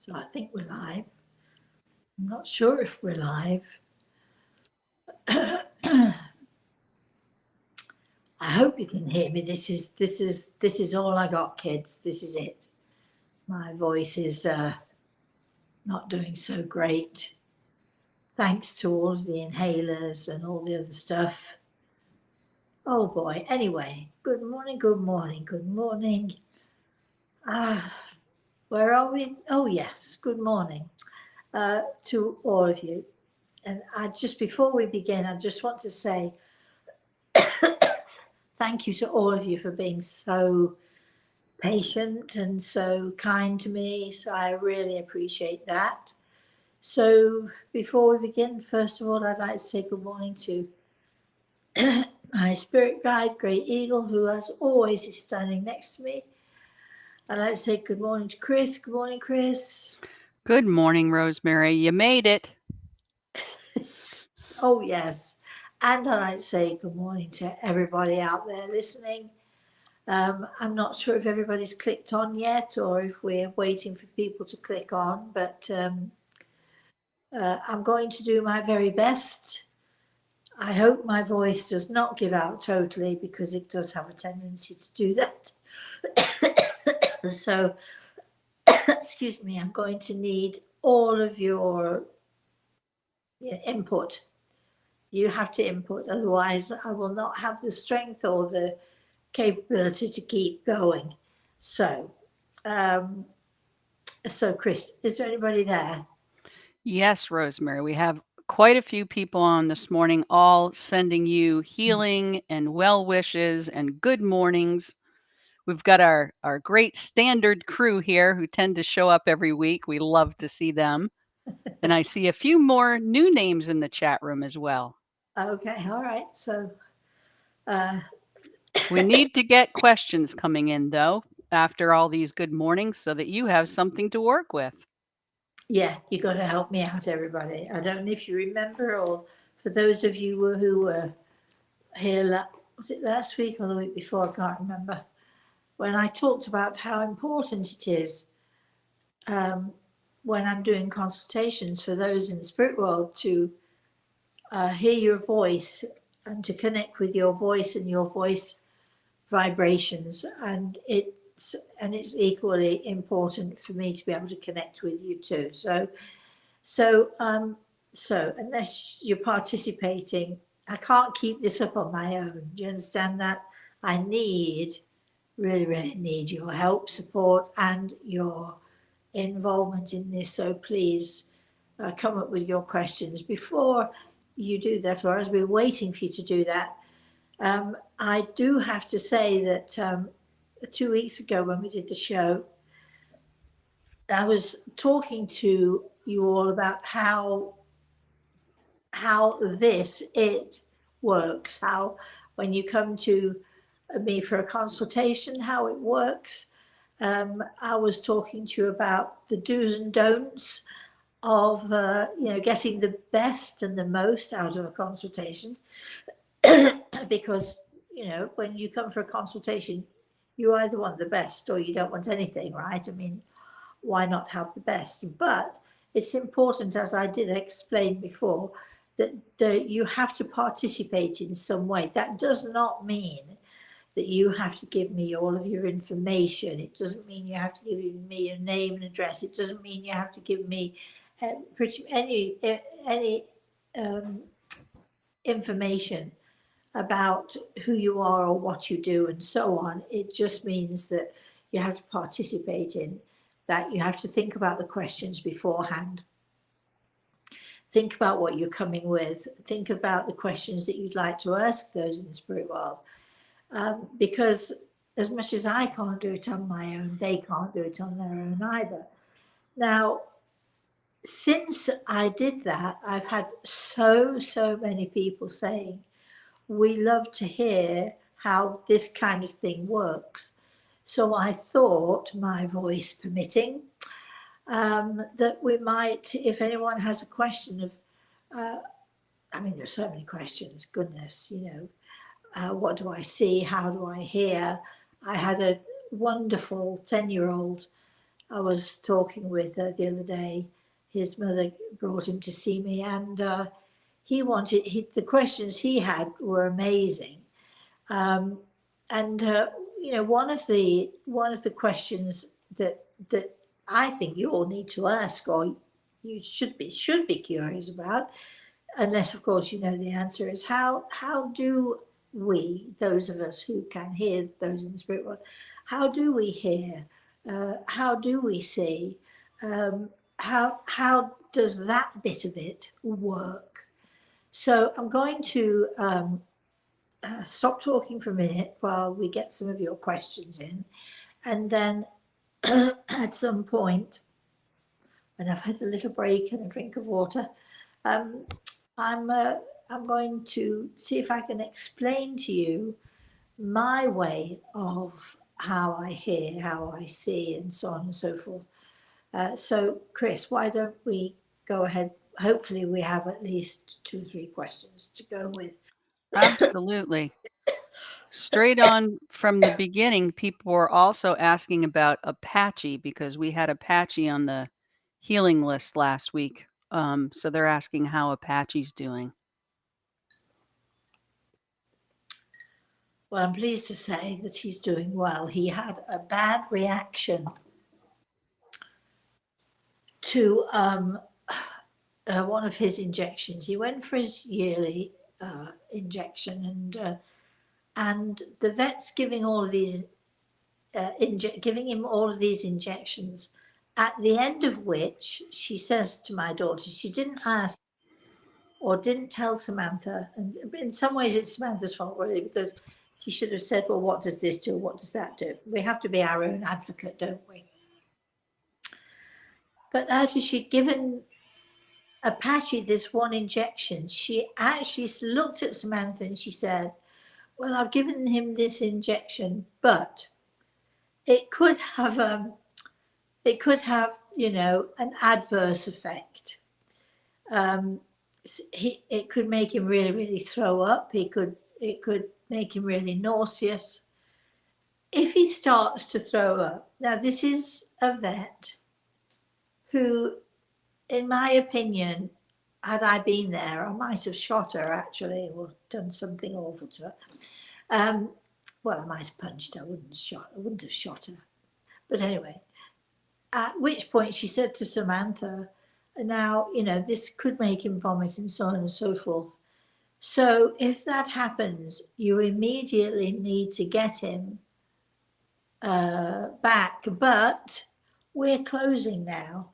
So I think we're live. I'm not sure if we're live. I hope you can hear me. This is all I got, kids. This is it. My voice is not doing so great. Thanks to all of the inhalers and all the other stuff. Oh boy. Anyway, good morning, good morning, good morning. Ah, where are we? Oh yes, good morning to all of you. And just before we begin, I just want to say thank you to all of you for being so patient and so kind to me. So I really appreciate that. So before we begin, first of all, I'd like to say good morning to my spirit guide, Great Eagle, who as always is standing next to me. I'd like to say good morning to Chris. Good morning, Chris. Good morning, Rosemary. You made it. Oh, yes. And I'd like to say good morning to everybody out there listening. I'm not sure if everybody's clicked on yet or if we're waiting for people to click on, but I'm going to do my very best. I hope my voice does not give out totally because it does have a tendency to do that. So, excuse me, I'm going to need all of your input. You have to input, otherwise, I will not have the strength or the capability to keep going. So, um, Chris, is there anybody there? Yes, Rosemary. We have quite a few people on this morning, all sending you healing and well wishes and good mornings. We've got our great standard crew here who tend to show up every week. We love to see them. And I see a few more new names in the chat room as well. Okay, all right. So, uh, We need to get questions coming in, though, after all these good mornings so that you have something to work with. yeah, you got to help me out, everybody. I don't know if you remember, or for those of you who were here, was it last week or the week before? I can't remember. When I talked about how important it is um, when I'm doing consultations for those in the spirit world to hear your voice and to connect with your voice and your voice vibrations, and it's equally important for me to be able to connect with you too. So so unless you're participating, I can't keep this up on my own. Do you understand that? I really need your help, support, and your involvement in this. So please come up with your questions before you do that, or as we're waiting for you to do that. I do have to say that 2 weeks ago when we did the show, I was talking to you all about how it works, how when you come to me for a consultation, how it works. I was talking to you about the do's and don'ts of getting the best and the most out of a consultation, because when you come for a consultation, you either want the best or you don't want anything, right? I mean, why not have the best? But it's important, as I did explain before, that you have to participate in some way. That does not mean that you have to give me all of your information. It doesn't mean you have to give me your name and address. It doesn't mean you have to give me pretty any um, information about who you are or what you do and so on. It just means that you have to participate in that. You have to think about the questions beforehand. Think about what you're coming with. Think about the questions that you'd like to ask those in the spirit world. Because as much as I can't do it on my own, they can't do it on their own either. Now, since I did that, I've had so many people saying, we love to hear how this kind of thing works. So I thought, my voice permitting, that we might, if anyone has a question of, I mean, there's so many questions, goodness, what do I see? How do I hear? I had a wonderful 10-year-old I was talking with the other day. His mother brought him to see me, and the questions he had were amazing. Um, and one of the questions that I think you all need to ask, or you should be curious about, unless of course you know the answer, is how do we, those of us who can hear, those in the spirit world, how do we hear, how do we see, how does that bit of it work? So I'm going to stop talking for a minute while we get some of your questions in, and then at some point, when I've had a little break and a drink of water, um, I'm uh, I'm going to see if I can explain to you my way of how I hear, how I see, and so on and so forth. So, Chris, why don't we go ahead? Hopefully, we have at least 2 or 3 questions to go with. Absolutely. Straight on from the beginning, people were also asking about Apache because we had Apache on the healing list last week. So they're asking how Apache's doing. Well, I'm pleased to say that he's doing well. He had a bad reaction to one of his injections. He went for his yearly injection, and the vet's giving him all of these injections. At the end of which, she says to my daughter, she didn't ask or didn't tell Samantha, and in some ways it's Samantha's fault really, because she should have said, well, what does this do? What does that do? We have to be our own advocate, don't we? But after she'd given Apache this one injection, she actually looked at Samantha and she said, well, I've given him this injection, but it could have an adverse effect. It could make him really, really throw up. It could make him really nauseous. If he starts to throw up, now this is a vet who, in my opinion, had I been there, I might have shot her actually, or done something awful to her. Um, well, I might have punched her. I wouldn't have shot her. But anyway, at which point she said to Samantha, now, this could make him vomit and so on and so forth. So if that happens, you immediately need to get him back. But we're closing now,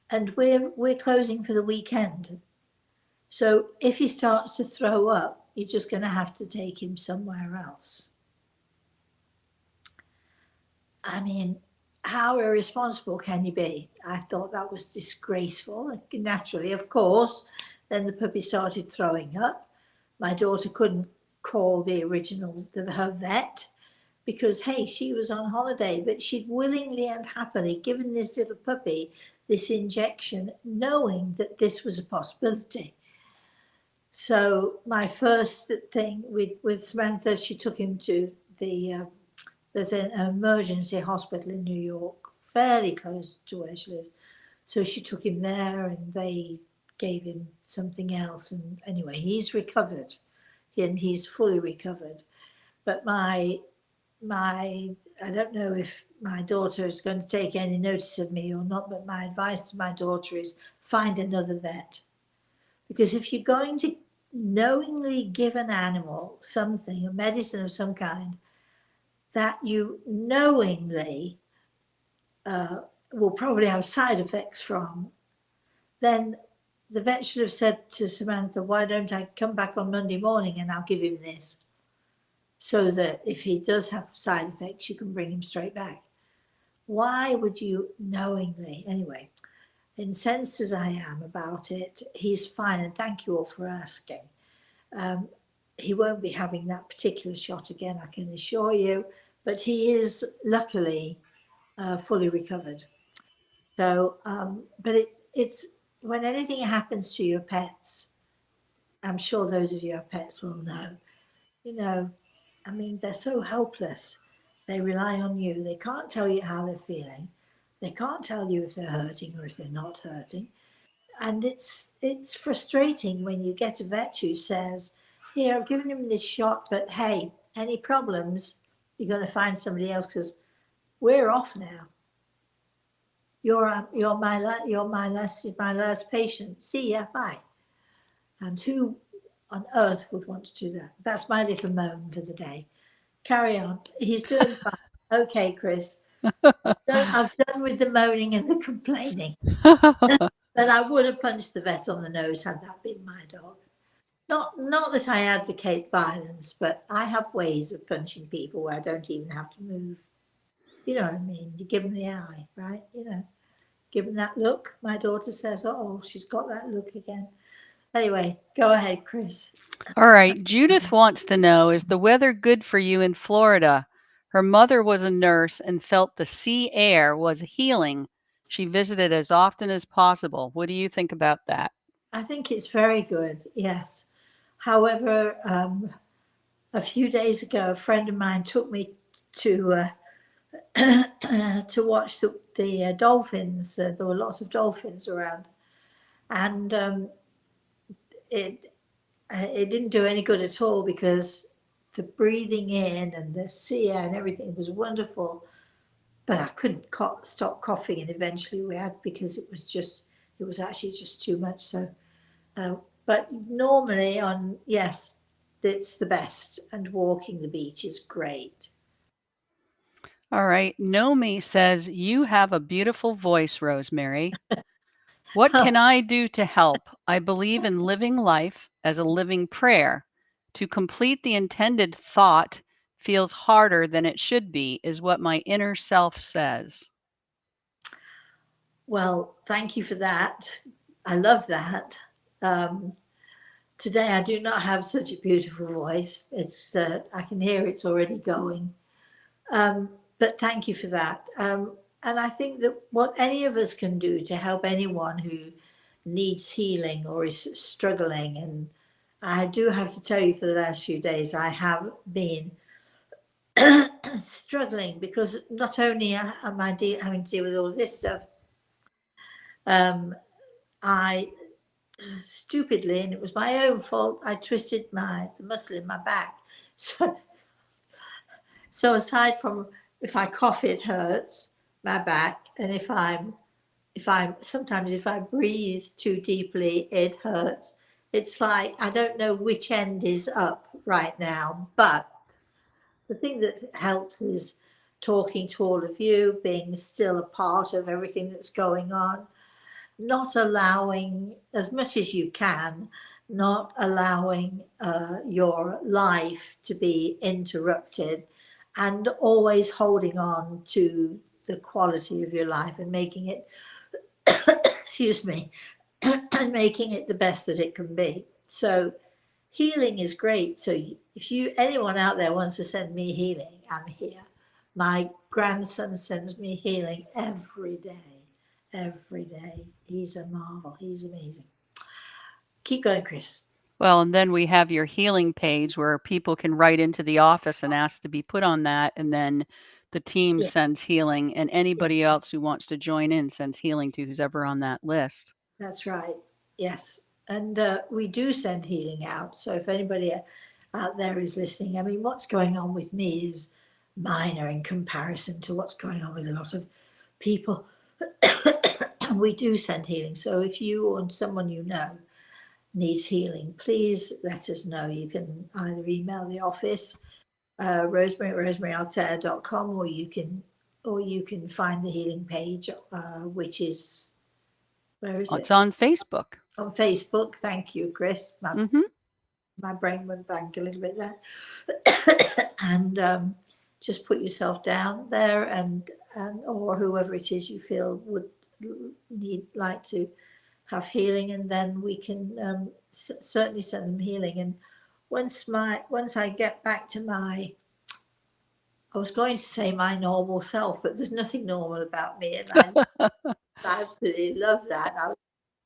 and we're closing for the weekend. So if he starts to throw up, you're just going to have to take him somewhere else. I mean, how irresponsible can you be? I thought that was disgraceful. Naturally, of course, then the puppy started throwing up. My daughter couldn't call her vet because, hey, she was on holiday, but she'd willingly and happily given this little puppy this injection, knowing that this was a possibility. So my first thing with Samantha, she took him to there's an emergency hospital in New York, fairly close to where she lives. So she took him there, and they gave him something else. And anyway, he's recovered, and he's fully recovered. But I don't know if my daughter is going to take any notice of me or not. But my advice to my daughter is find another vet, because if you're going to knowingly give an animal something, a medicine of some kind, that you knowingly will probably have side effects from, then the vet should have said to Samantha, why don't I come back on Monday morning and I'll give him this, so that if he does have side effects, you can bring him straight back. Why would you knowingly? Anyway, incensed as I am about it, he's fine, and thank you all for asking. Um, he won't be having that particular shot again, I can assure you, but he is luckily fully recovered. So, but it's when anything happens to your pets, I'm sure those of you who have pets will know, you know, I mean, they're so helpless. They rely on you. They can't tell you how they're feeling. They can't tell you if they're hurting or if they're not hurting. And it's frustrating when you get a vet who says, "Here, I've given him this shot, but hey, any problems, you're going to find somebody else because we're off now. You're my last patient. See ya, bye." And who on earth would want to do that? That's my little moan for the day. Carry on. He's doing fine. Okay, Chris. I've done with the moaning and the complaining. But I would have punched the vet on the nose had that been my dog. Not that I advocate violence, but I have ways of punching people where I don't even have to move. You know what I mean? You give them the eye, right? Give them that look. My daughter says, "Oh, she's got that look again." Anyway, go ahead, Chris. All right. Judith wants to know, is the weather good for you in Florida? Her mother was a nurse and felt the sea air was healing. She visited as often as possible. What do you think about that? I think it's very good, yes. However, a few days ago, a friend of mine took me to to watch the dolphins. There were lots of dolphins around, and it it didn't do any good at all because the breathing in and the sea air and everything was wonderful, but I couldn't stop coughing, and eventually we had because it was actually just too much. So, uh, but normally on yes, it's the best, and walking the beach is great. All right. Nomi says, you have a beautiful voice, Rosemary. What can I do to help? I believe in living life as a living prayer. To complete the intended thought feels harder than it should be, is what my inner self says. Well, thank you for that. I love that. Um, Today I do not have such a beautiful voice. It's I can hear it's already going. But thank you for that. And I think that what any of us can do to help anyone who needs healing or is struggling, and I do have to tell you, for the last few days, I have been struggling because not only am I having to deal with all this stuff, um, I stupidly, and it was my own fault, I twisted the muscle in my back. So, so aside from if I cough, it hurts my back, and if I'm sometimes if I breathe too deeply, it hurts. It's like I don't know which end is up right now, but the thing that helps is talking to all of you, being still a part of everything that's going on, not allowing as much as you can, not allowing your life to be interrupted, and always holding on to the quality of your life and making it, excuse me, and making it the best that it can be. So healing is great. So if anyone out there wants to send me healing, I'm here. My grandson sends me healing every day. Every day. He's a marvel. He's amazing. Keep going, Chris. Well, and then we have your healing page where people can write into the office and ask to be put on that. And then the team Yeah, sends healing, and anybody yes, else who wants to join in sends healing to who's ever on that list. that's right. Yes. And we do send healing out. So if anybody out there is listening, I mean, what's going on with me is minor in comparison to what's going on with a lot of people. We do send healing. So if you or someone you know needs healing, please let us know. You can either email the office, Rosemary at rosemaryaLtea.com, or you can find the healing page, which is where is It's it? on Facebook. On Facebook. Thank you, Chris. Hmm. My brain went blank a little bit there. And just put yourself down there, and or whoever it is you feel would like to have healing, and then we can certainly send them healing. And once I get back to I was going to say my normal self, but there's nothing normal about me, and I absolutely love that. I was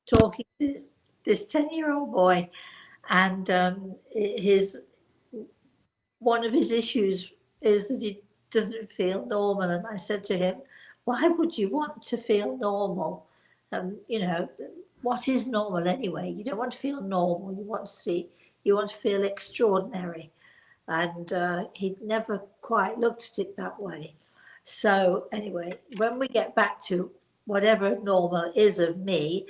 talking to this 10-year-old boy, and his one of his issues is that he doesn't feel normal. And I said to him, Why would you want to feel normal? You know, what is normal anyway? You don't want to feel normal. You want to feel extraordinary. And he'd never quite looked at it that way. So anyway, when we get back to whatever normal is of me,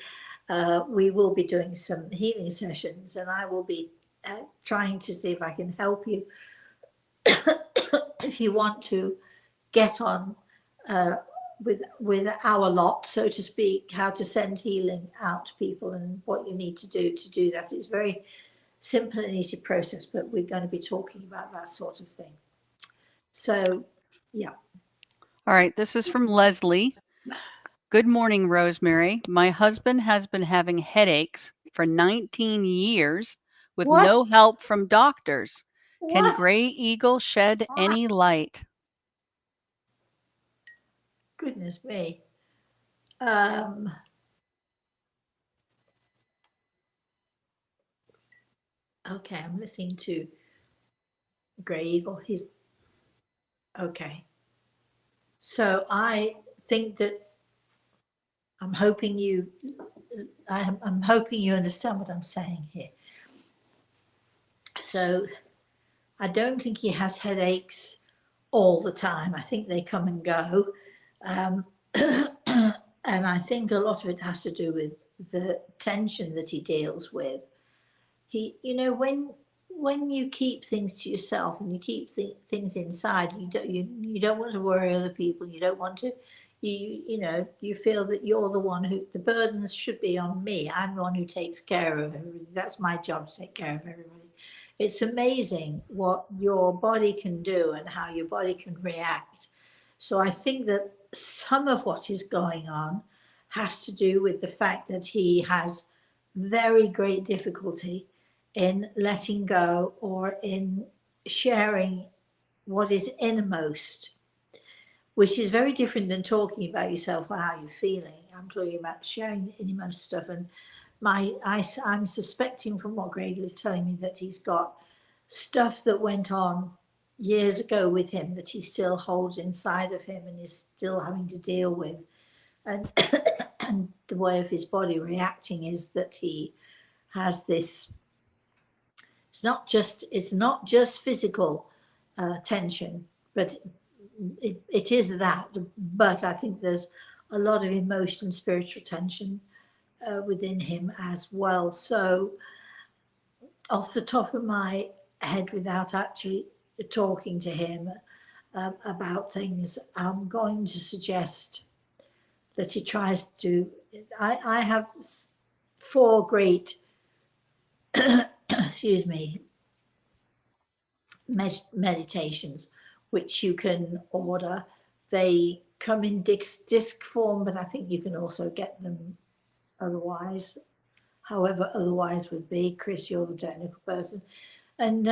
we will be doing some healing sessions, and I will be trying to see if I can help you if you want to get on with our lot, so to speak, how to send healing out to people and what you need to do that. It's very simple and easy process, but we're going to be talking about that sort of thing. So, yeah. All right, this is from Leslie. Good morning, Rosemary. My husband has been having headaches for 19 years with What? no help from doctors. Can What? Gray Eagle shed any light? Goodness me. Um, okay, I'm listening to Grey Eagle. He's okay. So I think that I'm hoping you, I'm hoping you understand what I'm saying here. So I don't think he has headaches all the time. I think they come and go. Um, and I think a lot of it has to do with the tension that he deals with. He, you know, when you keep things to yourself and you keep things inside, you don't want to worry other people. You don't want to, you know, you feel that you're the one who the burdens should be on me. I'm the one who takes care of everybody. That's my job, to take care of everybody. It's amazing what your body can do and how your body can react. So I think that some of what is going on has to do with the fact that he has very great difficulty in letting go or in sharing what is innermost, which is very different than talking about yourself or how you're feeling. I'm talking about sharing the innermost stuff. And I'm suspecting from what Greg is telling me that he's got stuff that went on years ago with him that he still holds inside of him and is still having to deal with. And, and the way of his body reacting is that he has this, it's not just physical tension, but it is that. But I think there's a lot of emotional and spiritual tension within him as well. So off the top of my head, without actually talking to him about things, I'm going to suggest that he tries to. I have four great, excuse me, meditations which you can order. They come in disc form, but I think you can also get them otherwise. However, otherwise would be. Chris, you're the technical person, and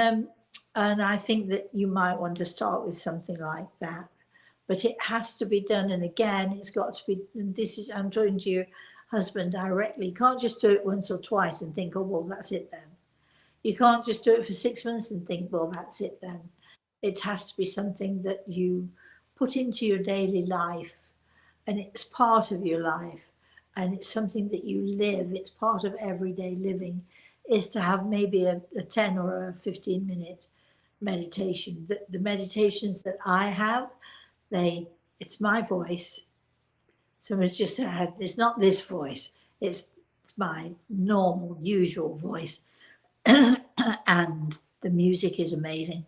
I think that you might want to start with something like that. But it has to be done, and again, it's got to be. This is I'm talking to your husband directly. You can't just do it once or twice and think, oh well, that's it then. You can't just do it for 6 months and think, well, that's it then. It has to be something that you put into your daily life and it's part of your life and it's something that you live. It's part of everyday living, is to have maybe a 10 or a 15-minute meditation. The meditations that I have, it's my voice. Somebody just said, it's not this voice, it's my normal, usual voice. And the music is amazing.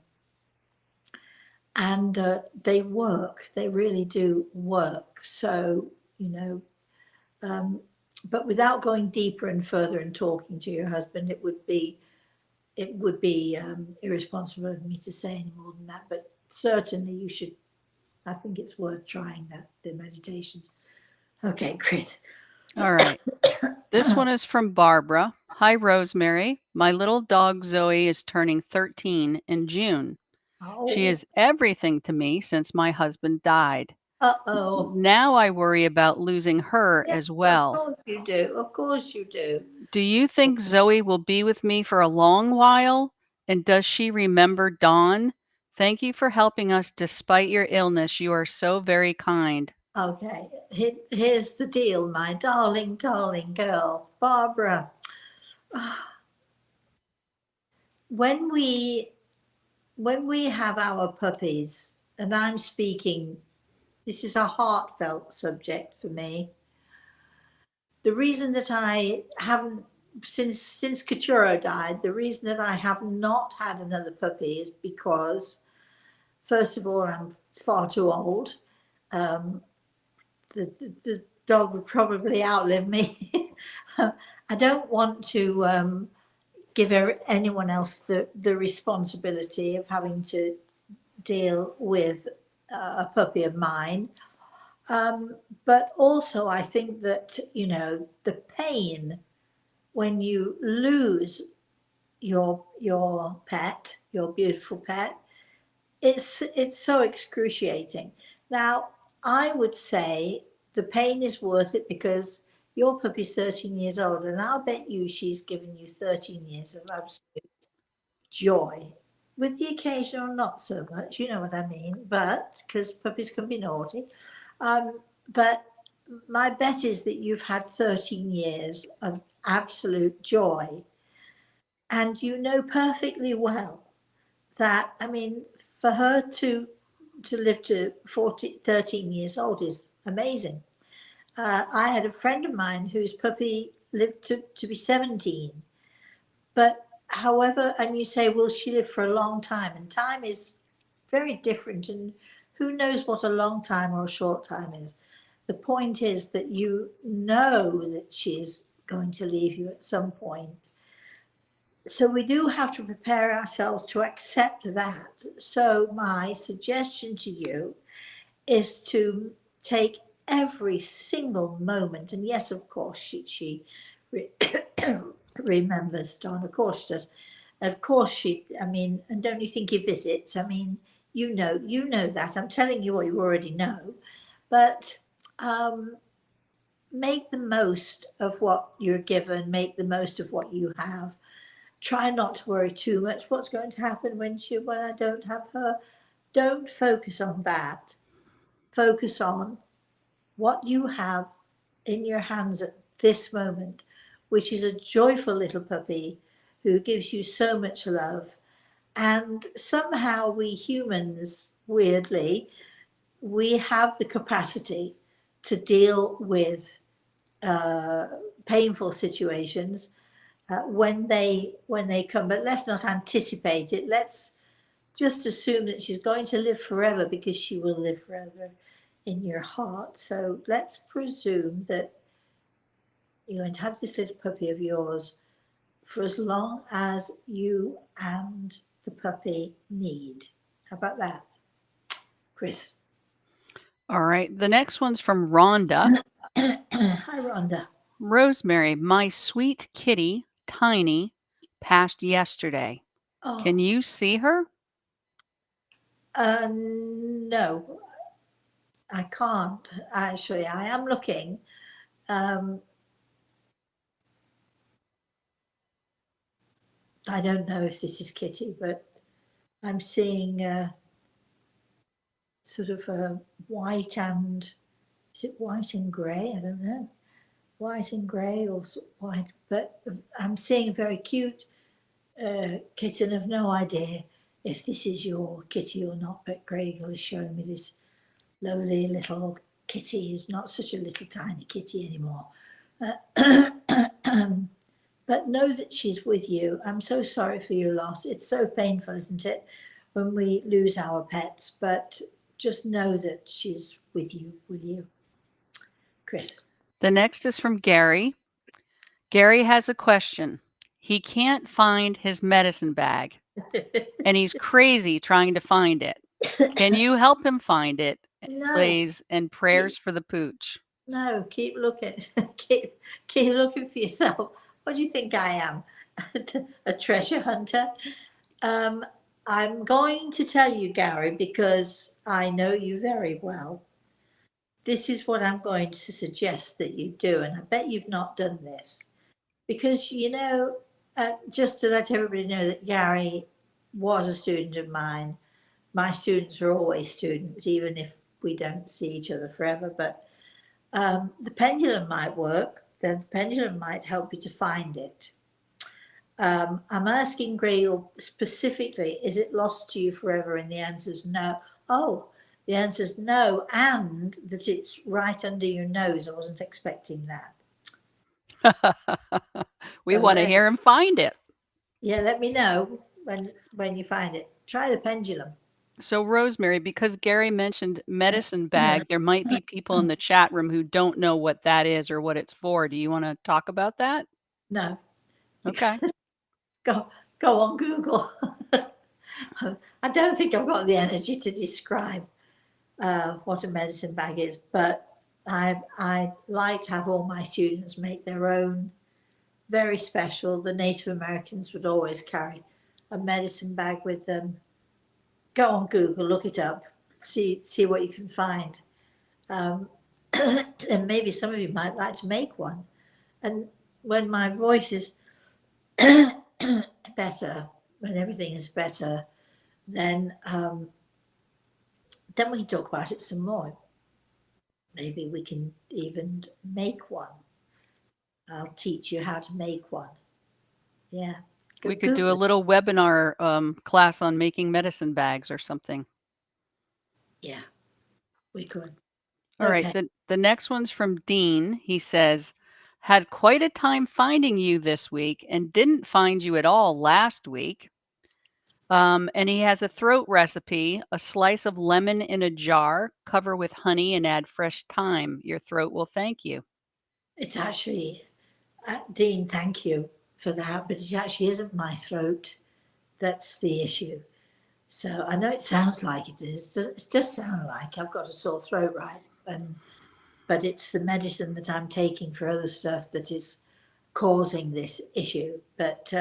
And they work, they really do work. So, you know, but without going deeper and further and talking to your husband, it would be irresponsible of me to say any more than that. But certainly you should, I think it's worth trying that, the meditations. Okay, Chris. All right. This one is from Barbara. Hi, Rosemary. My little dog Zoe is turning 13 in June. She Oh, is everything to me since my husband died. uh-oh. Now I worry about losing her Yeah, as of well. course you do. Of course you do. Do you think Zoe will be with me for a long while? And does she remember Dawn? Thank you for helping us despite your illness. You are so very kind. Okay, here's the deal, my darling, darling girl, Barbara. When we have our puppies, and I'm speaking, this is a heartfelt subject for me. The reason that I haven't since Kachuro died, the reason that I have not had another puppy is because, first of all, I'm far too old. Um, the dog would probably outlive me. I don't want to give anyone else the responsibility of having to deal with a puppy of mine. But also, I think that, the pain when you lose your pet, your beautiful pet, it's so excruciating. Now, I would say the pain is worth it because your puppy's 13 years old, and I'll bet you she's given you 13 years of absolute joy, with the occasional not so much, you know what I mean, but because puppies can be naughty. But my bet is that you've had 13 years of absolute joy, and you know perfectly well that, I mean, for her to live to 13 years old is amazing. I had a friend of mine whose puppy lived to be 17. But however, and you say, will she live for a long time? And time is very different. And who knows what a long time or a short time is? The point is that you know that she is going to leave you at some point. So we do have to prepare ourselves to accept that. So my suggestion to you is to take every single moment. And yes, of course, she remembers, Don. Of course she does. Of course she. I mean, and don't you think he visits? I mean, you know that. I'm telling you what you already know, but um, make the most of what you're given. Make the most of what you have. Try not to worry too much. What's going to happen when I don't have her? Don't focus on that. Focus on what you have in your hands at this moment, which is a joyful little puppy who gives you so much love. And somehow we humans, weirdly, we have the capacity to deal with uh, painful situations when they come. But let's not anticipate it. Let's just assume that she's going to live forever, because she will live forever in your heart. So let's presume that you're going to have this little puppy of yours for as long as you and the puppy need. How about that, Chris? All right. The next one's from Rhonda. Hi, Rhonda. Rosemary, my sweet kitty, Tiny, passed yesterday. Can Oh, you see her? no, I can't. Actually, I am looking. Um, I don't know if this is Kitty, but I'm seeing sort of white and, is it white and grey? I don't know. White and grey or white, but I'm seeing a very cute kitten. I've no idea if this is your kitty or not, but Greg is showing me this lovely little kitty who's not such a little tiny kitty anymore. But know that she's with you. I'm so sorry for your loss. It's so painful, isn't it, when we lose our pets? But just know that she's with you, will you, Chris? The next is from Gary. Gary has a question. He can't find his medicine bag and he's crazy trying to find it. Can you help him find it, No, please? And prayers for the pooch. no, keep looking. keep looking for yourself. What do you think I am? A treasure hunter? Um, I'm going to tell you, Gary, because I know you very well. This is what I'm going to suggest that you do, and I bet you've not done this. Because, just to let everybody know that Gary was a student of mine. My students are always students, even if we don't see each other forever. But the pendulum might work. Then the pendulum might help you to find it. I'm asking Gregor specifically, is it lost to you forever? And the answer's no. Oh, the answer's no, and that it's right under your nose. I wasn't expecting that. We So want to hear him find it. Yeah, let me know when you find it. Try the pendulum. So, Rosemary, because Gary mentioned medicine bag, there might be people in the chat room who don't know what that is or what it's for. Do you want to talk about that? No. Okay. Go on Google. I don't think I've got the energy to describe what a medicine bag is, but I like to have all my students make their own, very special. The Native Americans would always carry a medicine bag with them. Go on Google, look it up, see what you can find. And maybe some of you might like to make one. And when my voice is better, when everything is better, then we can talk about it some more. Maybe we can even make one. I'll teach you how to make one. Yeah. We could do a little webinar class on making medicine bags or something. Yeah, we could. All right. The next one's from Dean. He says, had quite a time finding you this week and didn't find you at all last week. And he has a throat recipe, a slice of lemon in a jar, cover with honey and add fresh thyme. Your throat will thank you. It's actually, Dean, thank you for that, but it actually isn't my throat. That's the issue. So I know it sounds like it is. It does sound like I've got a sore throat, right? But it's the medicine that I'm taking for other stuff that is causing this issue. But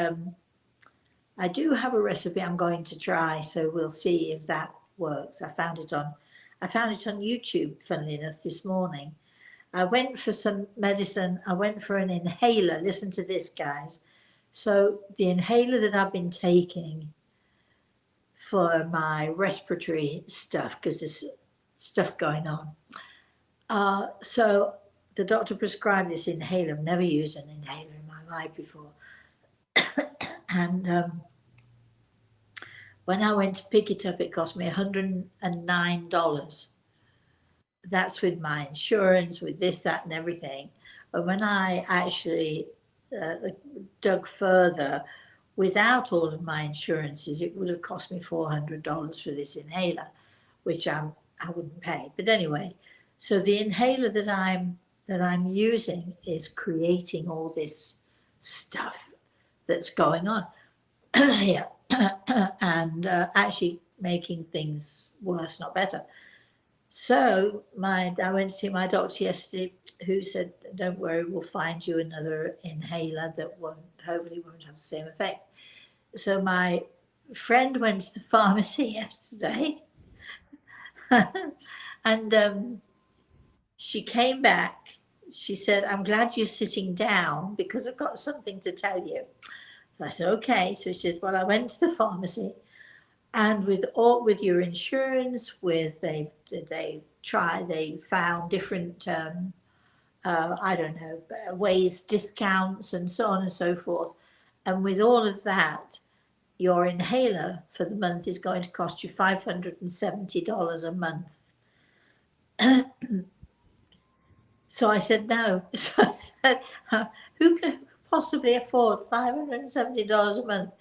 I do have a recipe I'm going to try, so we'll see if that works. I found it on YouTube, funnily enough, this morning. I went for some medicine. I went for an inhaler. Listen to this, guys. So the inhaler that I've been taking for my respiratory stuff, because there's stuff going on. So the doctor prescribed this inhaler. I've never used an inhaler in my life before. And when I went to pick it up, it cost me $109. That's with my insurance, with this, that, and everything. But when I actually dug further, without all of my insurances, it would have cost me $400 for this inhaler, which I wouldn't pay. But anyway, so the inhaler that I'm using is creating all this stuff that's going on here, and actually making things worse, not better. So I went to see my doctor yesterday, who said, "Don't worry, we'll find you another inhaler that hopefully won't have the same effect." So my friend went to the pharmacy yesterday, and she came back. She said, "I'm glad you're sitting down because I've got something to tell you." So I said, "Okay." So she said, "Well, I went to the pharmacy, and with your insurance, they found different I don't know, ways, discounts, and so on and so forth. And with all of that, your inhaler for the month is going to cost you $570 a month." So I said, "No." So I said, who can possibly afford $570 a month?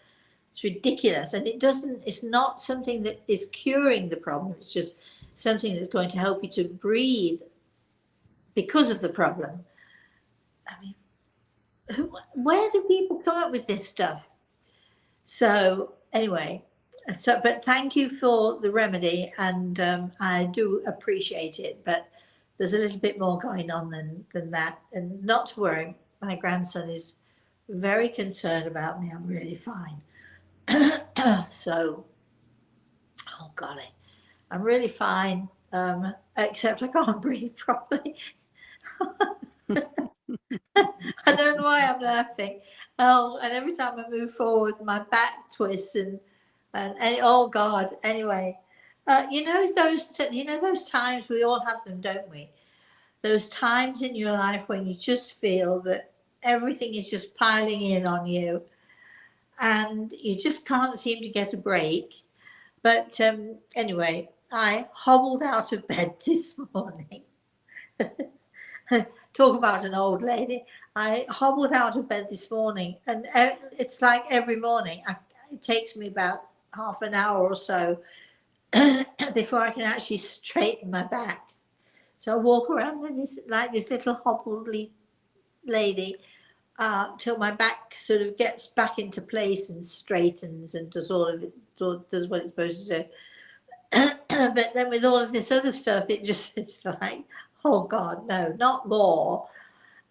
It's ridiculous. And it's not something that is curing the problem. It's just something that's going to help you to breathe because of the problem. I mean, where do people come up with this stuff? So anyway, but thank you for the remedy, and I do appreciate it. But there's a little bit more going on than that. And not to worry, my grandson is very concerned about me. I'm really fine. So, oh golly, I'm really fine, except I can't breathe properly. I don't know why I'm laughing. Oh, and every time I move forward, my back twists and oh God. Anyway, those times, we all have them, don't we? Those times in your life when you just feel that everything is just piling in on you and you just can't seem to get a break. But anyway, I hobbled out of bed this morning. Talk about an old lady. I hobbled out of bed this morning, and it's like every morning. It takes me about half an hour or so before I can actually straighten my back. So I walk around with this little hobbled lady till my back sort of gets back into place and straightens and does all of it, does what it's supposed to do. But then with all of this other stuff, it's like, oh God, no, not more.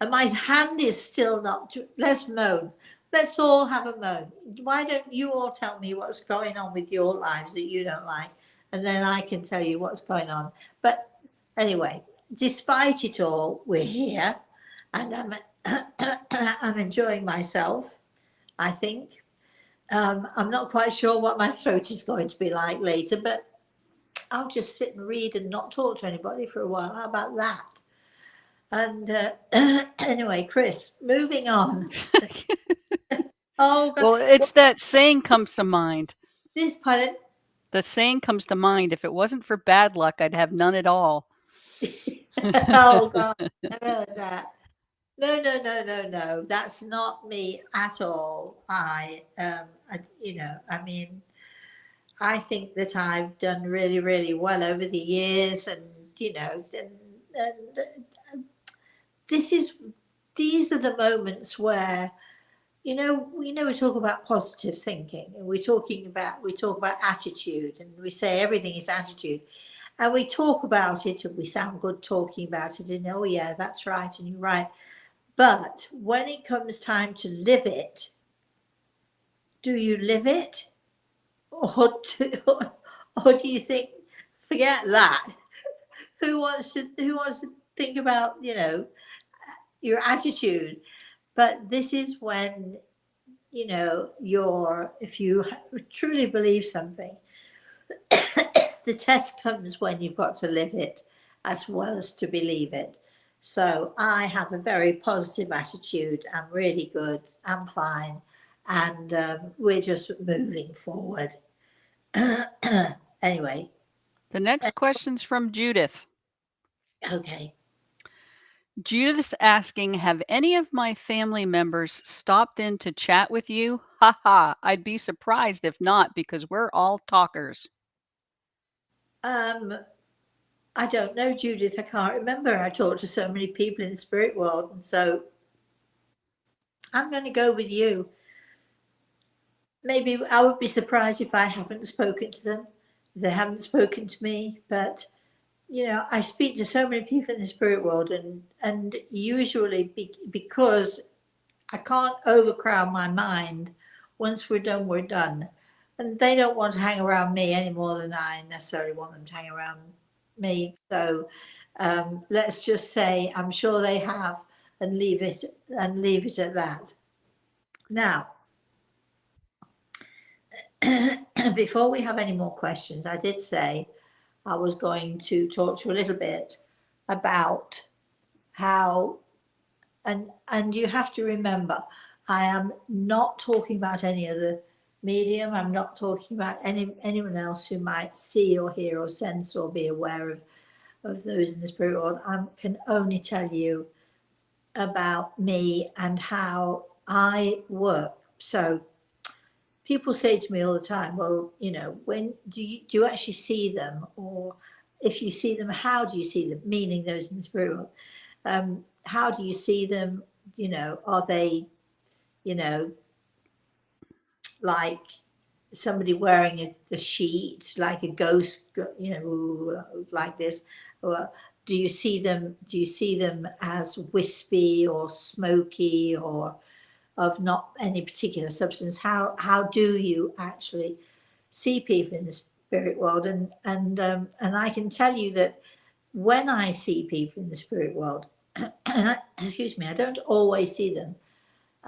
And my hand is still not. Let's moan. Let's all have a moan. Why don't you all tell me what's going on with your lives that you don't like, and then I can tell you what's going on. But anyway, despite it all, we're here, and I'm enjoying myself, I think. I'm not quite sure what my throat is going to be like later, but I'll just sit and read and not talk to anybody for a while. How about that? And anyway, Chris, moving on. Oh, Well, it's that saying comes to mind. this pilot. The saying comes to mind, if it wasn't for bad luck, I'd have none at all. Oh God, I heard that. No, no, no, no, no. That's not me at all. I mean, I think that I've done really, really well over the years, and and this is these are the moments where we talk about positive thinking, and we talk about attitude, and we say everything is attitude, and we talk about it, and we sound good talking about it, and oh yeah, that's right, and you're right. But when it comes time to live it, do you live it, or do you think, forget that? Who wants to think about your attitude? But this is when if you truly believe something, the test comes when you've got to live it as well as to believe it. So I have a very positive attitude. I'm really good. I'm fine. And we're just moving forward. Anyway, The next question's from Judith. okay. Judith's asking, have any of my family members stopped in to chat with you? Ha ha, I'd be surprised if not, because we're all talkers. I don't know, Judith. I can't remember. I talk to so many people in the spirit world. And so I'm going to go with you. Maybe I would be surprised if I haven't spoken to them, if they haven't spoken to me. But, I speak to so many people in the spirit world, and usually because I can't overcrowd my mind. Once we're done, we're done. And they don't want to hang around me any more than I necessarily want them to hang around me. So let's just say I'm sure they have, and leave it at that. Now, before we have any more questions, I did say I was going to talk to you a little bit about how, and you have to remember, I am not talking about any other medium. I'm not talking about anyone else who might see or hear or sense or be aware of those in the spirit world. I can only tell you about me and how I work. So people say to me all the time, well, when do you actually see them? Or if you see them, how do you see them? Meaning those in the spirit world. How do you see them? Are they, like somebody wearing a sheet, like a ghost, like this? Or do you see them as wispy or smoky, or of not any particular substance? How do you actually see people in the spirit world? And I can tell you that when I see people in the spirit world, excuse me, I don't always see them.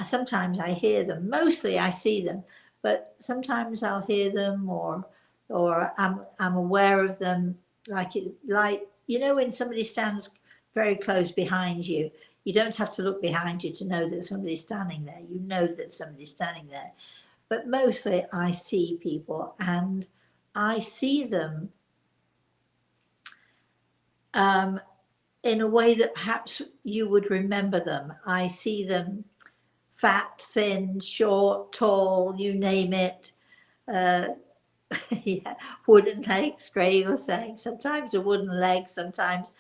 Sometimes I hear them. Mostly I see them, but sometimes I'll hear them, or or I'm aware of them, like when somebody stands very close behind you, you don't have to look behind you to know that somebody's standing there. You know that somebody's standing there. But mostly I see people, and I see them in a way that perhaps you would remember them. I see them fat, thin, short, tall, you name it. Yeah, wooden legs, Greg was saying. Sometimes a wooden leg, sometimes,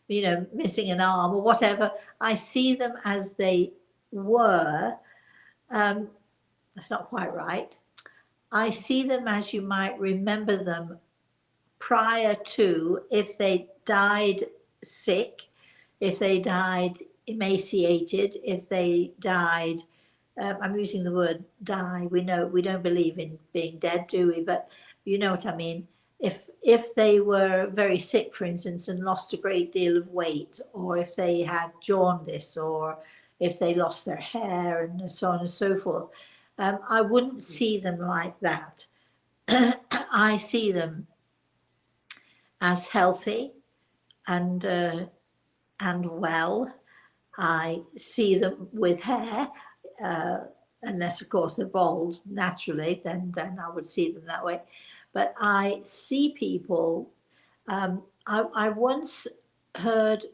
missing an arm or whatever. I see them as they were. That's not quite right. I see them as you might remember them prior to, if they died sick, if they died emaciated, if they died, I'm using the word die. We know we don't believe in being dead, do we? But you know what I mean. If they were very sick, for instance, and lost a great deal of weight, or if they had jaundice, or if they lost their hair, and so on and so forth, I wouldn't see them like that. I see them as healthy and well. I see them with hair, unless of course they're bald naturally, then I would see them that way. But I see people. I once heard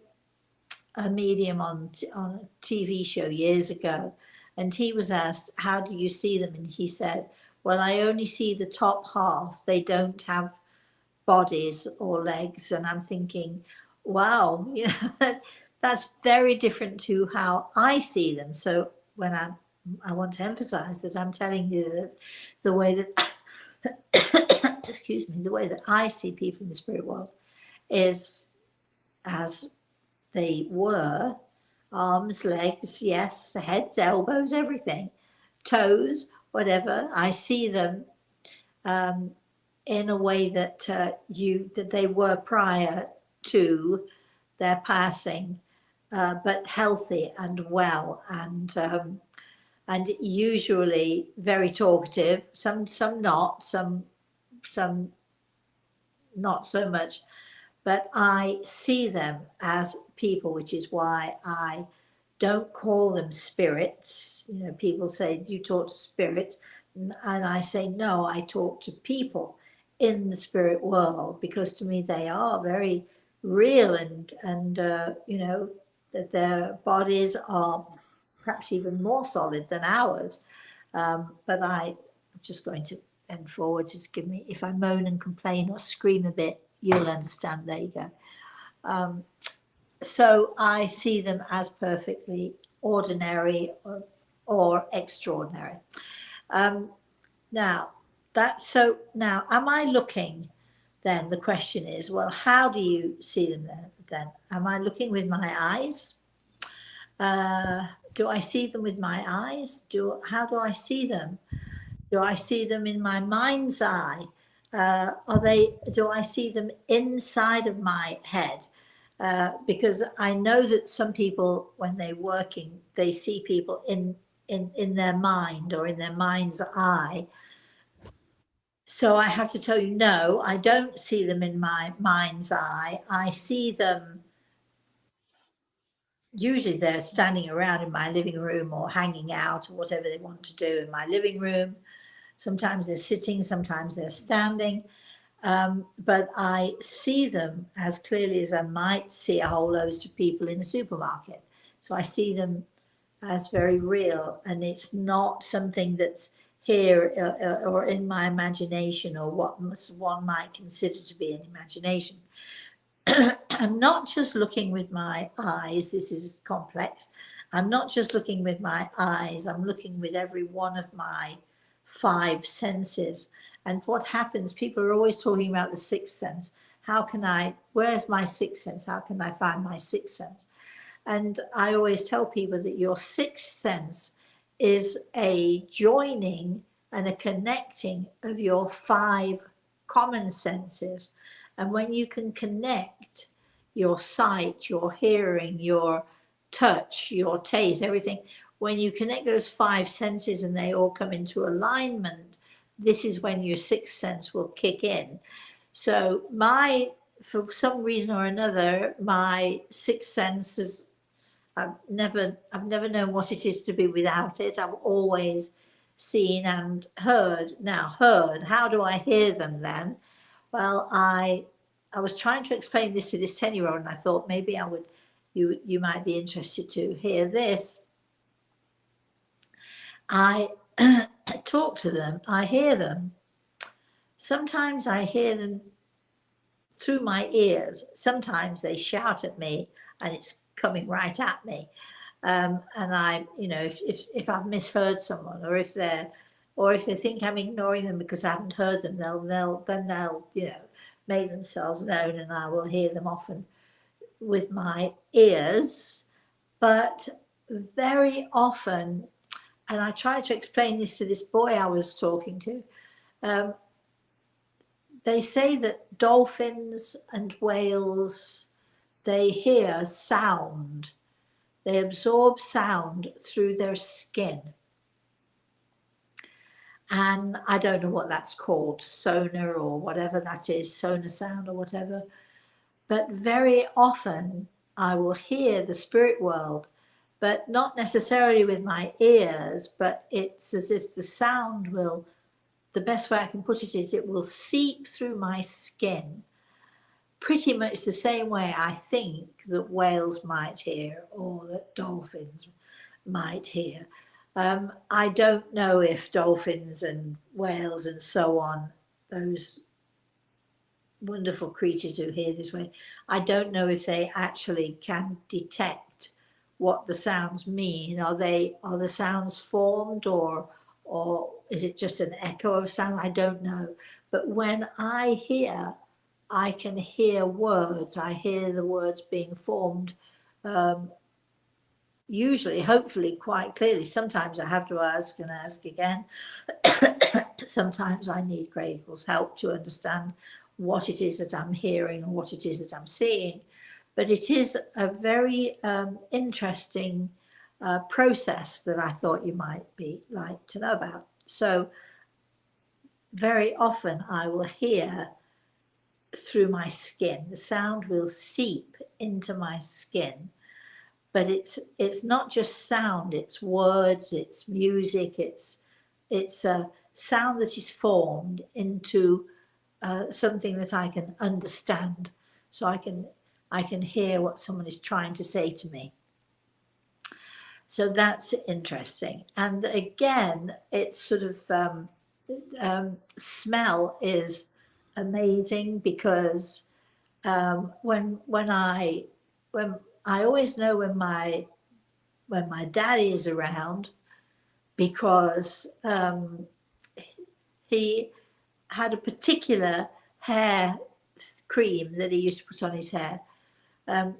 a medium on a TV show years ago, and he was asked, "How do you see them?" And he said, "Well, I only see the top half. They don't have bodies or legs." And I'm thinking, wow, that's very different to how I see them. So when I want to emphasize that I'm telling you that the way that excuse me, the way that I see people in the spirit world is as they were: arms, legs, yes, heads, elbows, everything, toes, whatever. I see them in a way that that they were prior to their passing, but healthy and well, and usually very talkative. Some not, some not so much. But I see them as people, which is why I don't call them spirits. People say, "You talk to spirits," and I say, "No, I talk to people in the spirit world," because to me they are very real, and that their bodies are perhaps even more solid than ours. But I'm just going to bend forward. Just give me, if I moan and complain or scream a bit, you'll understand. There you go. So I see them as perfectly ordinary or extraordinary. Now, am I looking, then the question is, well, how do you see them then? Am I looking with my eyes? Do I see them with my eyes? How do I see them? Do I see them in my mind's eye? Do I see them inside of my head? Because I know that some people, when they're working, they see people in their mind or in their mind's eye. So I have to tell you, no, I don't see them in my mind's eye. I see them, usually they're standing around in my living room or hanging out or whatever they want to do in my living room. Sometimes they're sitting, sometimes they're standing. But I see them as clearly as I might see a whole load of people in a supermarket. So I see them as very real, and it's not something that's here or in my imagination, or what one might consider to be an imagination. I'm not just looking with my eyes. This is complex. I'm not just looking with my eyes. I'm looking with every one of my 5 senses. And what happens, people are always talking about the sixth sense. Where's my sixth sense? How can I find my sixth sense? And I always tell people that your sixth sense is a joining and a connecting of your 5 common senses. And when you can connect your sight, your hearing, your touch, your taste, everything, when you connect those 5 senses and they all come into alignment, this is when your sixth sense will kick in. So for some reason or another, my sixth sense is, I've never known what it is to be without it. I've always seen and heard. Now, how do I hear them then? Well, I was trying to explain this to this 10-year-old, and I thought maybe you might be interested to hear this. I talk to them, I hear them. Sometimes I hear them through my ears. Sometimes they shout at me and it's coming right at me. And I, if I've misheard someone, or if they think I'm ignoring them because I haven't heard them, they'll make themselves known, and I will hear them often with my ears. But very often, and I tried to explain this to this boy I was talking to, they say that dolphins and whales, they hear sound. They absorb sound through their skin. And I don't know what that's called, sonar or whatever that is, sonar sound or whatever. But very often I will hear the spirit world, but not necessarily with my ears, but it's as if the sound will, the best way I can put it is it will seep through my skin, pretty much the same way I think that whales might hear or that dolphins might hear. I don't know if dolphins and whales and so on, those wonderful creatures who hear this way, I don't know if they actually can detect what the sounds mean. Are the sounds formed, or is it just an echo of sound? I don't know. But when I hear, I can hear words. I hear the words being formed, usually, hopefully, quite clearly. Sometimes I have to ask and ask again. Sometimes I need Grey Eagle's help to understand what it is that I'm hearing and what it is that I'm seeing. But it is a very interesting process that I thought you might like to know about. So very often I will hear through my skin. The sound will seep into my skin. But it's not just sound, it's words, it's music, it's a sound that is formed into something that I can understand. So I can hear what someone is trying to say to me. So that's interesting. And again, it's sort of smell is amazing, because when I always know when my daddy is around, because he had a particular hair cream that he used to put on his hair, and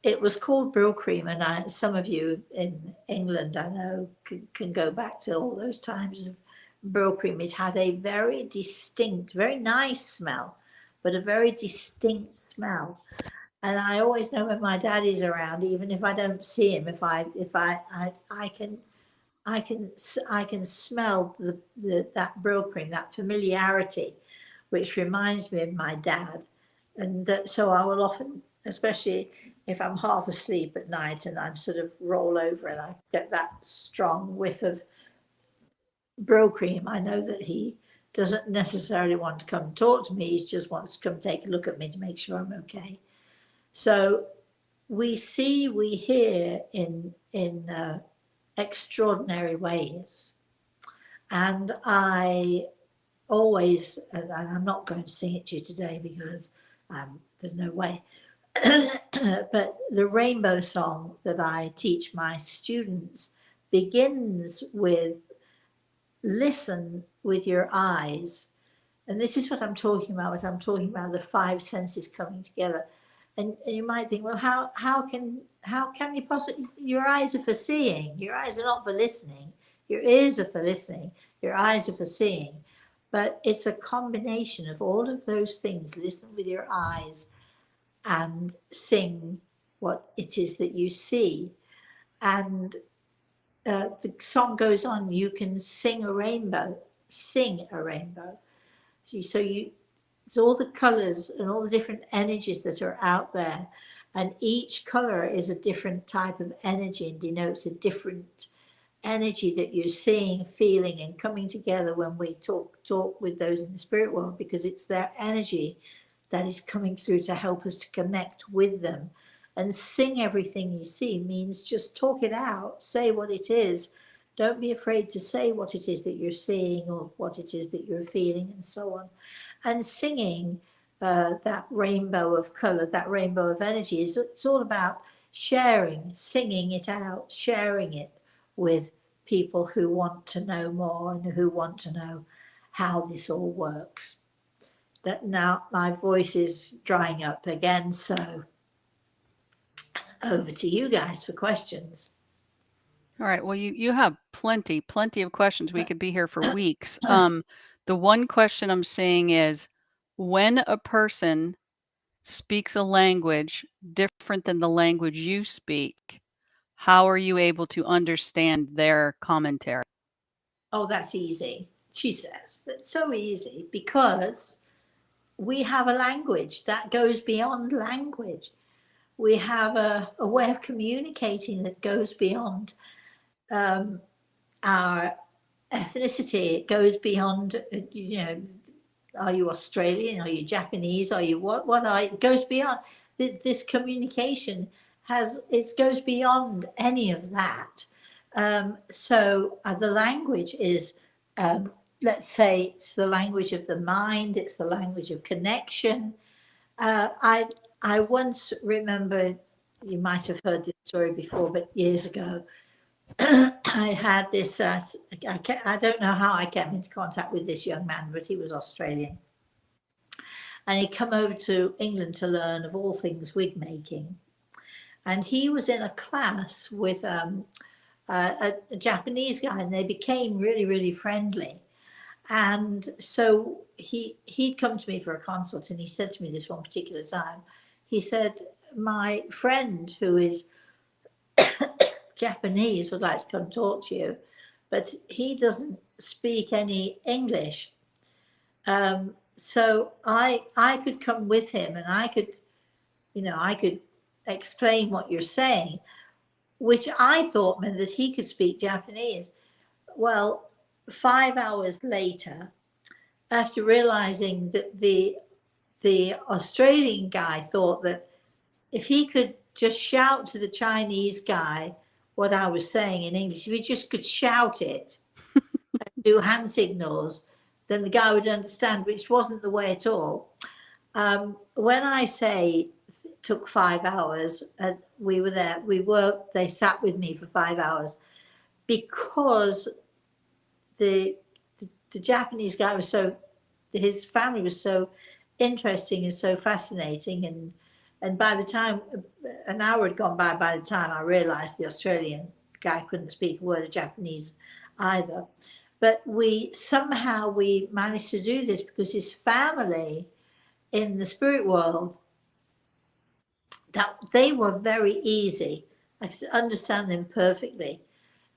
it was called Brill Cream. And some of you in England, I know, can go back to all those times of Brill Cream. It had a very distinct, very nice smell, but a very distinct smell. And I always know when my daddy's around, even if I don't see him, I can smell that Brill Cream, that familiarity, which reminds me of my dad. And so I will often, especially if I'm half asleep at night and I'm sort of roll over and I get that strong whiff of Brill Cream, I know that he doesn't necessarily want to come talk to me. He just wants to come take a look at me to make sure I'm okay. So we see, we hear in extraordinary ways. And I always, and I'm not going to sing it to you today because there's no way, but the rainbow song that I teach my students begins with listen with your eyes. And this is what I'm talking about. I'm talking about the five senses coming together. And you might think, well, how can you possibly, your eyes are for seeing, your eyes are not for listening, your ears are for listening, your eyes are for seeing. But it's a combination of all of those things. Listen with your eyes and sing what it is that you see. And the song goes on, you can sing a rainbow, sing a rainbow. So you, it's all the colors and all the different energies that are out there, and each color is a different type of energy and denotes a different energy that you're seeing, feeling, and coming together when we talk with those in the spirit world, because it's their energy that is coming through to help us to connect with them. And sing everything you see means just talk it out, say what it is. Don't be afraid to say what it is that you're seeing or what it is that you're feeling, and so on. And singing that rainbow of color, that rainbow of energy, is it's all about sharing, singing it out, sharing it with people who want to know more and who want to know how this all works. That now my voice is drying up again, so over to you guys for questions. All right. Well, you have plenty of questions. We could be here for weeks. The one question I'm seeing is, when a person speaks a language different than the language you speak, how are you able to understand their commentary? Oh, that's easy, she says. That's so easy because we have a language that goes beyond language. We have a way of communicating that goes beyond our ethnicity. It goes beyond, are you Australian? Are you Japanese? Are you what? What are? It goes beyond. This communication has, it goes beyond any of that. So the language is, let's say, it's the language of the mind. It's the language of connection. I once remember, you might have heard this story before, but years ago, I had this. I don't know how I came into contact with this young man, but he was Australian, and he'd come over to England to learn of all things wig making. And he was in a class with a Japanese guy, and they became really, really friendly. And so he'd come to me for a consult, and he said to me this one particular time, he said, "My friend who is Japanese would like to come talk to you, but he doesn't speak any English. So I could come with him, and I could explain what you're saying," which I thought meant that he could speak Japanese. Well, 5 hours later, after realizing that the Australian guy thought that if he could just shout to the Chinese guy what I was saying in English, if he just could shout it, do hand signals, then the guy would understand, which wasn't the way at all. When I say it took 5 hours, we were there, they sat with me for 5 hours because the, the Japanese guy was so, his family was so interesting and so fascinating. And by the time an hour had gone by the time I realized the Australian guy couldn't speak a word of Japanese either. But we managed to do this because his family in the spirit world, that they were very easy. I could understand them perfectly.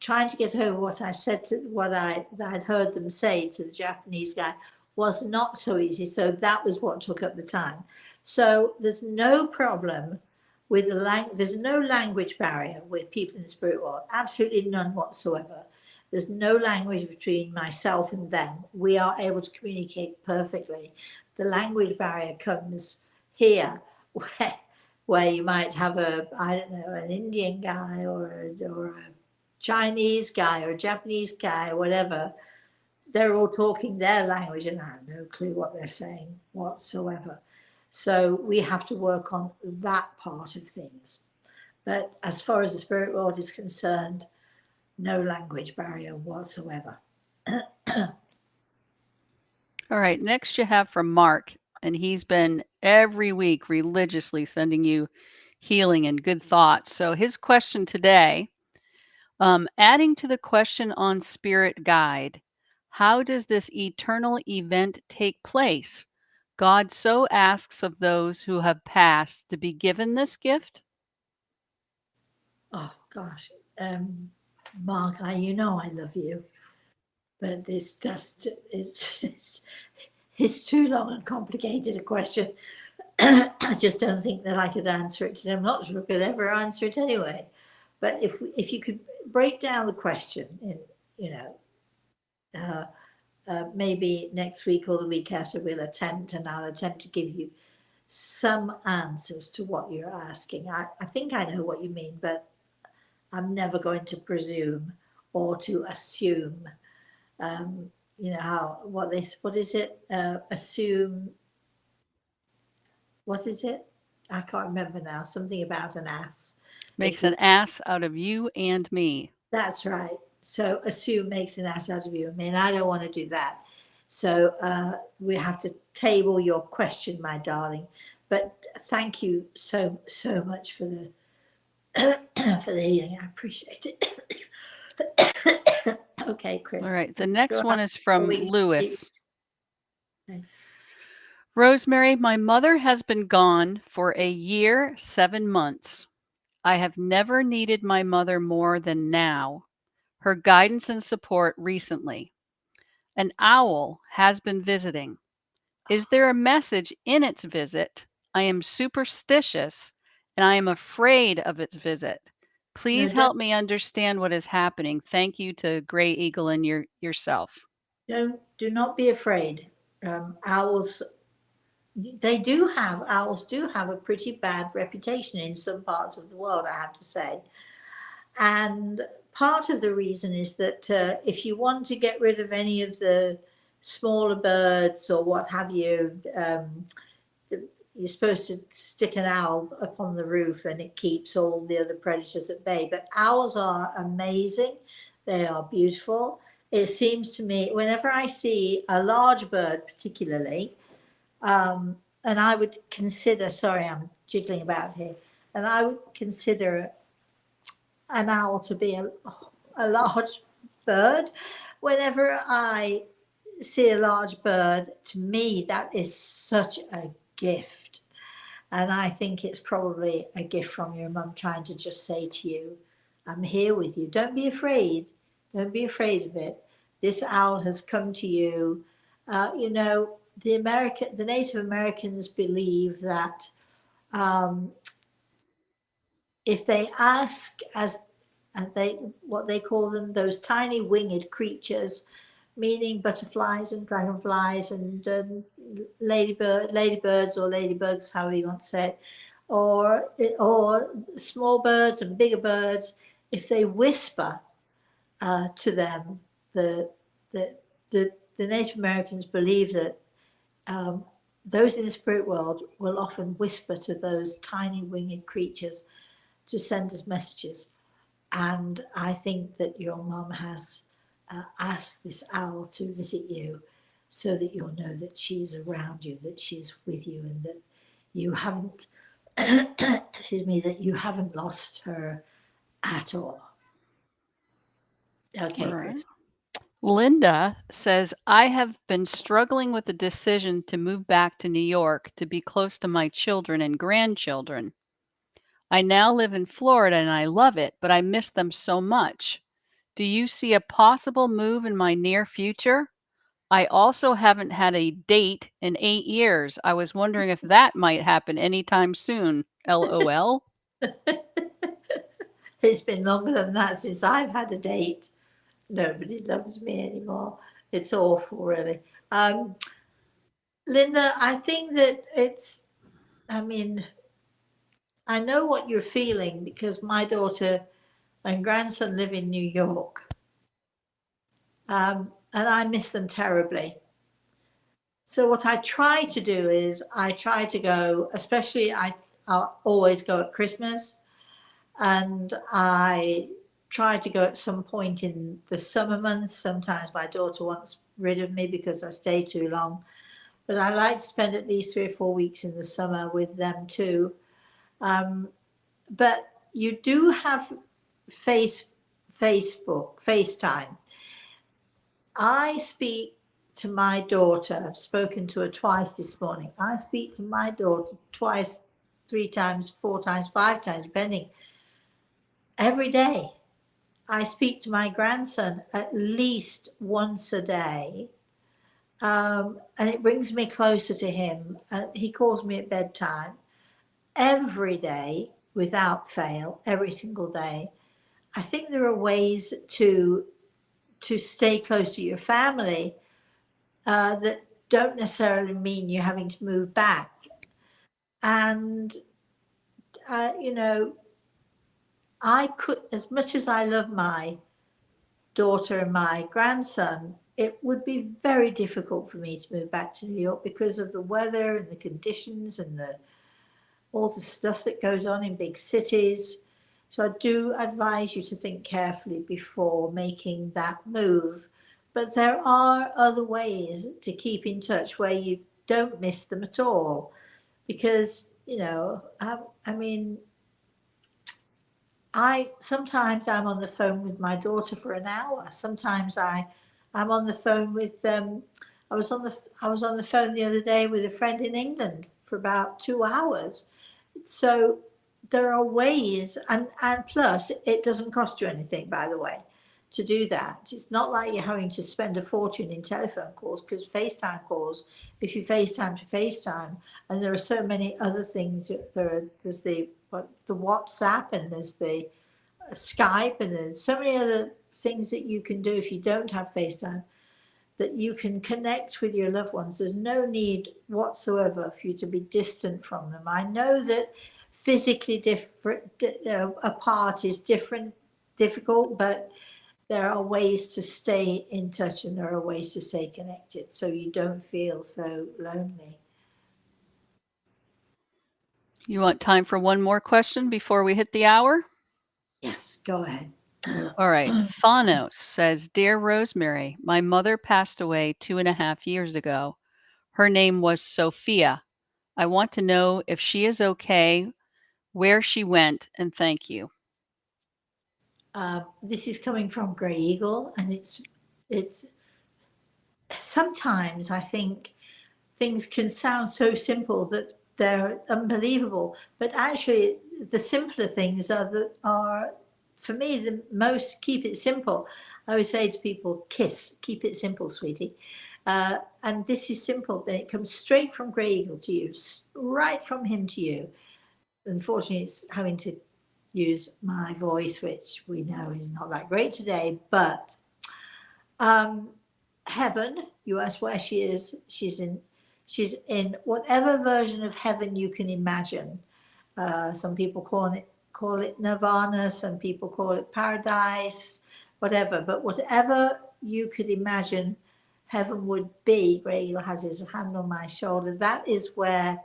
Trying to get over what I said to what I'd heard them say to the Japanese guy was not so easy. So that was what took up the time. So there's no problem with there's no language barrier with people in the spirit world, absolutely none whatsoever. There's no language between myself and them. We are able to communicate perfectly. The language barrier comes here where you might have an Indian guy or a Chinese guy or a Japanese guy or whatever. They're all talking their language and I have no clue what they're saying whatsoever. So we have to work on that part of things. But as far as the spirit world is concerned, no language barrier whatsoever. All right. Next, you have from Mark, and he's been every week religiously sending you healing and good thoughts. So his question today, adding to the question on spirit guide, how does this eternal event take place? God so asks of those who have passed to be given this gift? Oh gosh. Mark, you know I love you, but it's just it's too long and complicated a question. I just don't think that I could answer it today. I'm not sure I could ever answer it anyway. But if you could break down the question in, you know, maybe next week or the week after we'll attempt, and I'll attempt to give you some answers to what you're asking. I think I know what you mean, but I'm never going to presume or to assume. You know how what is it? Assume, what is it? I can't remember now. Something about an ass. If Makes you, an ass out of you and me. that's right. So assume makes an ass out of you and me, and I don't want to do that. So we have to table your question, my darling. But thank you so much for the for the healing. I appreciate it. Okay, All Chris. right. The next one is from We, Lewis. okay. Rosemary, my mother has been gone for a year, 7 months. I have never needed my mother more than now. Her guidance and support recently. An owl has been visiting. Is there a message in its visit? I am superstitious and I am afraid of its visit. No, Please help me understand what is happening. Thank you to Gray Eagle and yourself. do not be afraid. Owls, owls do have a pretty bad reputation in some parts of the world, I have to say. And part of the reason is that if you want to get rid of any of the smaller birds or what have you, you're supposed to stick an owl up on the roof and it keeps all the other predators at bay. But owls are amazing, they are beautiful. It seems to me, whenever I see a large bird, particularly, and I would consider, sorry, I'm jiggling about here, and I would consider an owl to be a large bird. Whenever I see a large bird, to me, that is such a gift. And I think it's probably a gift from your mum trying to just say to you, I'm here with you. Don't be afraid. Don't be afraid of it. This owl has come to you. You know, the Native Americans believe that um, if they ask, as they what they call them, those tiny winged creatures, meaning butterflies and dragonflies and ladybirds or ladybugs, however you want to say it, or small birds and bigger birds, if they whisper to them, the the the Native Americans believe that those in the spirit world will often whisper to those tiny winged creatures to send us messages. And I think that your mum has asked this owl to visit you so that you'll know that she's around you, that she's with you, and that you haven't, excuse me, that you haven't lost her at all. All Okay, right. Chris. Linda says, I have been struggling with the decision to move back to New York to be close to my children and grandchildren. I now live in Florida and I love it, but I miss them so much. Do you see a possible move in my near future? I also haven't had a date in 8 years. I was wondering if that might happen anytime soon. LOL. It's been longer than that since I've had a date. Nobody loves me anymore. It's awful, really. Linda, I think that I mean, I know what you're feeling because my daughter and grandson live in New York, and I miss them terribly. So what I try to do is I try to go, especially I'll always go at Christmas, and I try to go at some point in the summer months. Sometimes my daughter wants rid of me because I stay too long, but I like to spend at least 3 or 4 weeks in the summer with them too. Um, but you do have face FaceTime. I speak to my daughter. I've spoken to her twice this morning. I speak to my daughter twice, 3 times, 4 times, 5 times, depending, every day. I speak to my grandson at least once a day, and it brings me closer to him. He calls me at bedtime every day without fail, every single day. I think there are ways to stay close to your family that don't necessarily mean you're having to move back. And you know, I could, as much as I love my daughter and my grandson, it would be very difficult for me to move back to New York because of the weather and the conditions and the all the stuff that goes on in big cities. So I do advise you to think carefully before making that move. But there are other ways to keep in touch where you don't miss them at all. Because, you know, I mean, I sometimes I'm on the phone with my daughter for an hour. Sometimes I'm on the phone with I was on the phone the other day with a friend in England for about 2 hours. So there are ways, and plus it doesn't cost you anything, by the way, to do that. It's not like you're having to spend a fortune in telephone calls, because FaceTime calls, if you FaceTime to FaceTime, and there are so many other things. There's the WhatsApp, and there's the Skype, and there's so many other things that you can do if you don't have FaceTime, that you can connect with your loved ones. There's no need whatsoever for you to be distant from them. I know that physically different apart is difficult, but there are ways to stay in touch, and there are ways to stay connected so you don't feel so lonely. You want time for one more question before we hit the hour? Yes, go ahead. All right. Phanos says, Dear Rosemary, my mother passed away 2.5 years ago. Her name was Sophia. I want to know if she is okay, where she went, and thank you. This is coming from Grey Eagle, and it's sometimes I think things can sound so simple that they're unbelievable, but actually the simpler things are for me the most. Keep it simple. I always say to people, kiss, keep it simple, sweetie. And this is simple, but it comes straight from Grey Eagle to you, right from him to you. Unfortunately, it's having to use my voice, which we know is not that great today, but um, heaven, you ask where she is. She's in whatever version of heaven you can imagine. Some people call it nirvana. Some people call it paradise, whatever. But whatever you could imagine heaven would be, Grey has his hand on my shoulder. That is where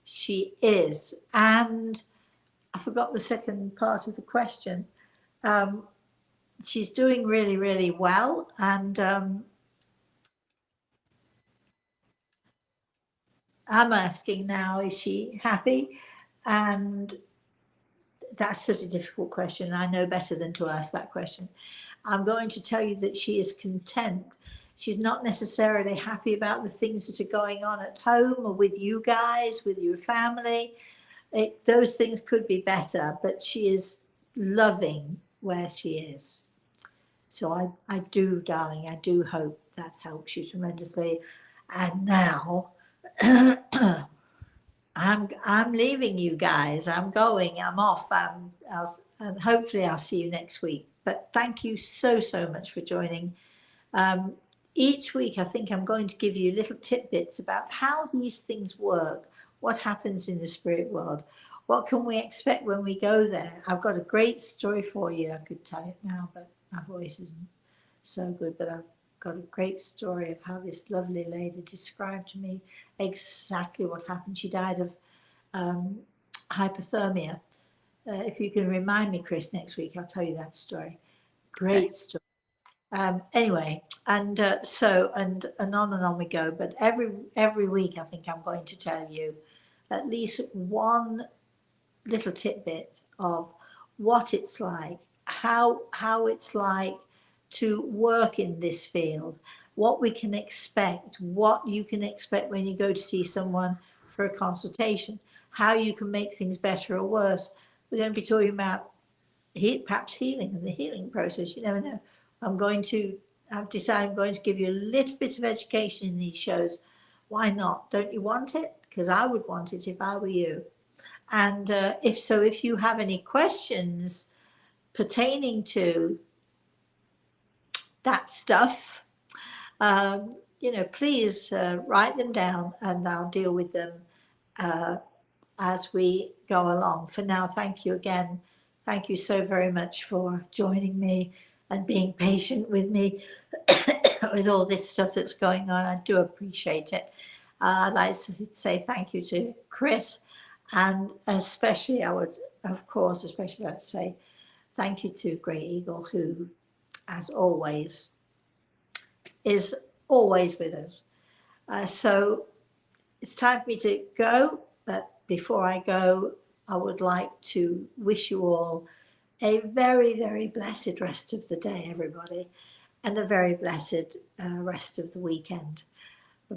she is. And I forgot the second part of the question. Um, she's doing really, really well, and I'm asking now, is she happy? And that's such a difficult question. I know better than to ask that question. I'm going to tell you that she is content. She's not necessarily happy about the things that are going on at home or with you guys, with your family. Those things could be better, but she is loving where she is. So I do, darling, I do hope that helps you tremendously. And now I'm leaving you guys. I'm going. I'm off. And hopefully I'll see you next week. But thank you so much for joining. Um, each week, I think I'm going to give you little tidbits about how these things work, what happens in the spirit world, what can we expect when we go there. I've got a great story for you. I could tell it now, but my voice isn't so good. But I've got a great story of how this lovely lady described to me exactly what happened. She died of hypothermia. If you can remind me, Chris, next week, I'll tell you that story. Okay. Great story. Anyway, and and on we go. But every week, I think I'm going to tell you at least one little tidbit of what it's like, how it's like to work in this field, what we can expect, what you can expect when you go to see someone for a consultation, how you can make things better or worse. We're going to be talking about perhaps healing and the healing process. You never know. I've decided I'm going to give you a little bit of education in these shows. Why not? Don't you want it? Because I would want it if I were you. And if you have any questions pertaining to that stuff, please write them down and I'll deal with them as we go along. For now, thank you again. Thank you so very much for joining me and being patient with me with all this stuff that's going on. I do appreciate it. I'd like to say thank you to Chris, and especially I would, of course, especially like to say thank you to Grey Eagle, who, as always, is always with us. So it's time for me to go, but before I go, I would like to wish you all a very, very blessed rest of the day, everybody, and a very blessed rest of the weekend.